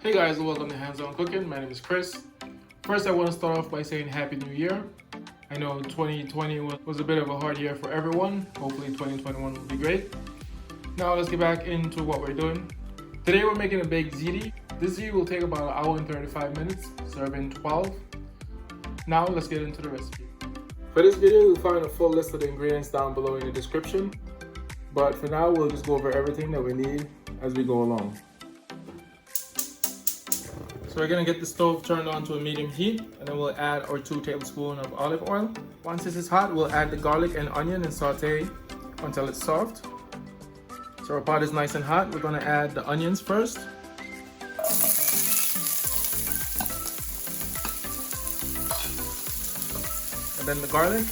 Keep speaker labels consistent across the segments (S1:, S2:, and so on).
S1: Hey guys, welcome to Handsoncooking. My name is Chris. First, I want to start off by saying Happy New Year. I know 2020 was a bit of a hard year for everyone. Hopefully 2021 will be great. Now let's get back into what we're doing. Today we're making a baked ziti. This ziti will take about 1 hour and 35 minutes, serving 12. Now let's get into the recipe. For this video, you'll find a full list of the ingredients down below in the description. But for now, we'll just go over everything that we need as we go along. So we're gonna get the stove turned on to a medium heat, and then we'll add our 2 tablespoons of olive oil. Once this is hot, we'll add the garlic and onion and saute until it's soft. So our pot is nice and hot. We're gonna add the onions first. And then the garlic.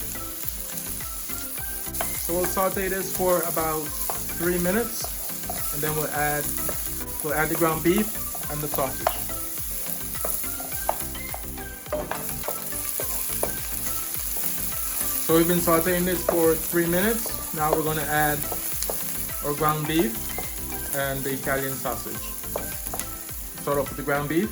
S1: So we'll saute this for about 3 minutes, and then we'll add the ground beef and the sausage. So we've been sauteing this for 3 minutes. Now we're gonna add our ground beef and the Italian sausage. Start off with the ground beef.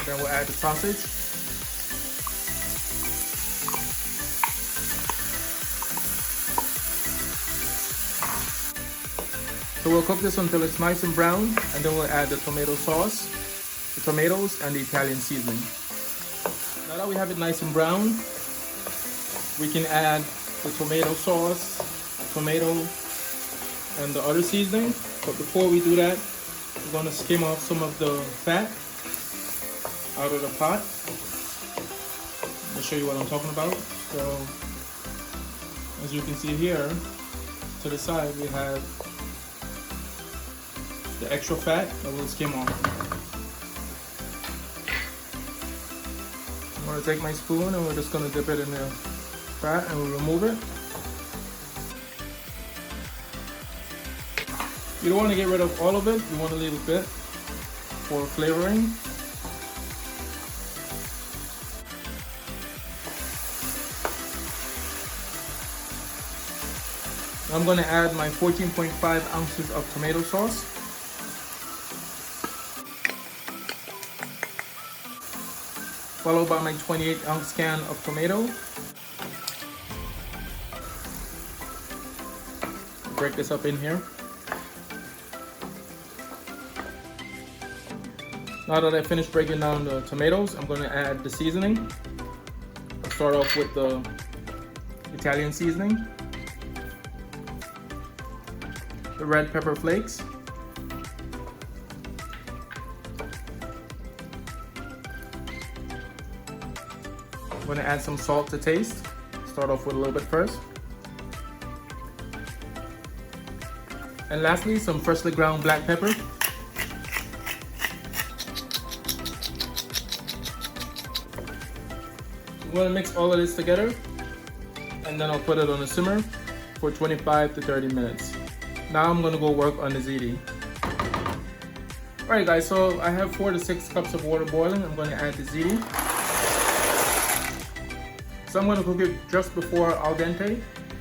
S1: Then we'll add the sausage. So we'll cook this until it's nice and brown, and then we'll add the tomato sauce, the tomatoes, and the Italian seasoning. Now that we have it nice and brown, we can add the tomato sauce, tomato, and the other seasoning. But before we do that, we're going to skim off some of the fat out of the pot. I'll show you what I'm talking about. So, as you can see here, to the side we have the extra fat that we'll skim off. I'm going to take my spoon and we're just going to dip it in the fat and we'll remove it. You don't want to get rid of all of it, you want to leave a bit for flavoring. I'm going to add my 14.5 ounces of tomato sauce. Followed by my 28-ounce can of tomato. Break this up in here. Now that I finished breaking down the tomatoes, I'm going to add the seasoning. I'll start off with the Italian seasoning, the red pepper flakes, I'm going to add some salt to taste. Start off with a little bit first. And lastly, some freshly ground black pepper. I'm going to mix all of this together, and then I'll put it on a simmer for 25 to 30 minutes. Now I'm going to go work on the ziti. Alright guys, so I have 4 to 6 cups of water boiling. I'm going to add the ziti. So I'm going to cook it just before al dente.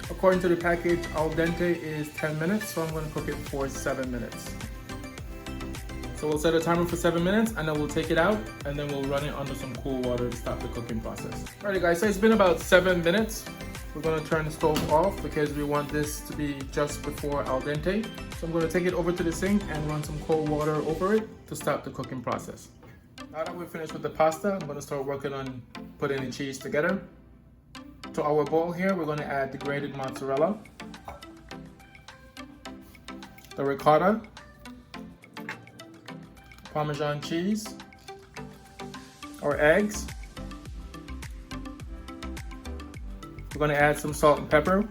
S1: According to the package, al dente is 10 minutes, so I'm going to cook it for 7 minutes. So we'll set a timer for 7 minutes, and then we'll take it out, and then we'll run it under some cool water to stop the cooking process. Alright guys, so it's been about 7 minutes. We're going to turn the stove off because we want this to be just before al dente. So I'm going to take it over to the sink and run some cold water over it to stop the cooking process. Now that we're finished with the pasta, I'm going to start working on putting the cheese together. To our bowl here, we're going to add the grated mozzarella, the ricotta, Parmesan cheese, our eggs. We're going to add some salt and pepper.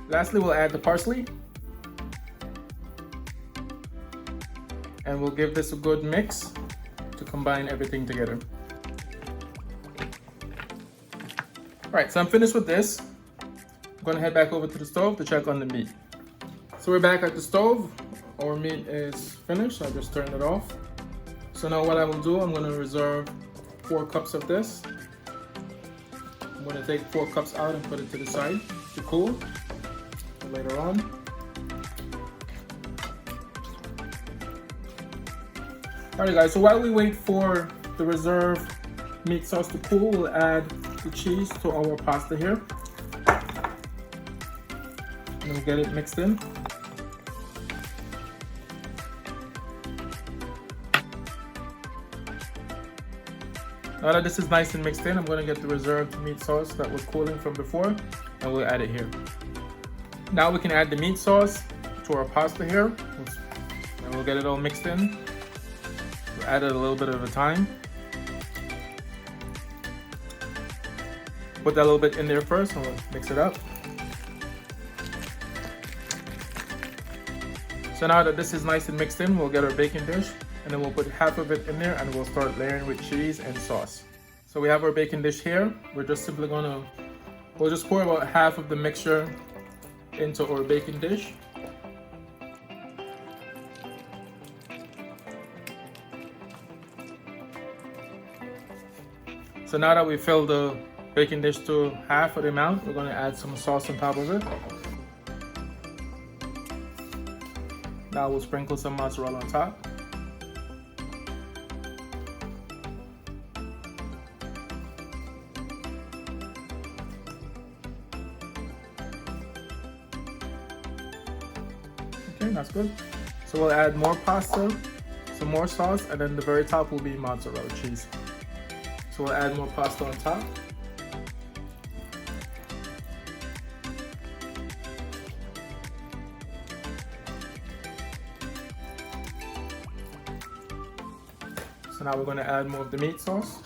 S1: Lastly, we'll add the parsley. And we'll give this a good mix to combine everything together. Alright, so I'm finished with this. I'm going to head back over to the stove to check on the meat. So we're back at the stove. Our meat is finished. I just turned it off. So now what I will do, I'm going to reserve 4 cups of this. I'm going to take 4 cups out and put it to the side to cool later on. Alright guys, so while we wait for the reserve meat sauce to cool, we'll add the cheese to our pasta here. And we'll get it mixed in. Now that this is nice and mixed in, I'm going to get the reserved meat sauce that was cooling from before, and we'll add it here. Now we can add the meat sauce to our pasta here, and we'll get it all mixed in. We'll add it a little bit at a time. Put that a little bit in there first, and we'll mix it up. So now that this is nice and mixed in, we'll get our baking dish, and then we'll put half of it in there, and we'll start layering with cheese and sauce. So we have our baking dish here. We're just simply we'll just pour about half of the mixture into our baking dish. So now that we filled the baking dish to half of the amount, we're going to add some sauce on top of it. Now we'll sprinkle some mozzarella on top. Okay, that's good. So we'll add more pasta, some more sauce, and then the very top will be mozzarella cheese. So we'll add more pasta on top. So now we're going to add more of the meat sauce.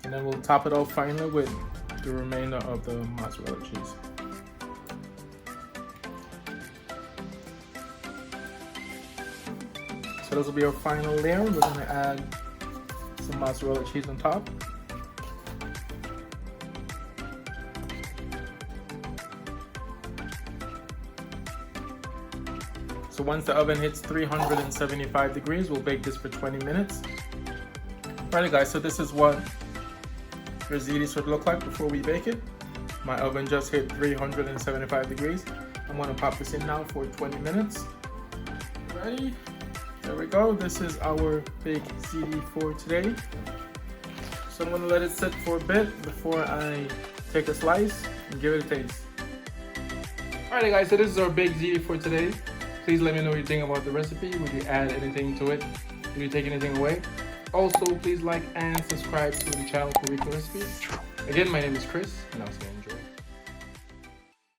S1: And then we'll top it off finally with the remainder of the mozzarella cheese. So this will be our final layer. We're going to add some mozzarella cheese on top. So once the oven hits 375 degrees, we'll bake this for 20 minutes. Alright guys, so this is what your ziti should look like before we bake it. My oven just hit 375 degrees. I'm going to pop this in now for 20 minutes. Ready? There we go. This is our baked ziti for today. So I'm going to let it sit for a bit before I take a slice and give it a taste. Alright guys, so this is our baked ziti for today. Please let me know what you think about the recipe. Would you add anything to it? Would you take anything away? Also, please like and subscribe to the channel for weekly recipes. Again, my name is Chris, and I'll see you.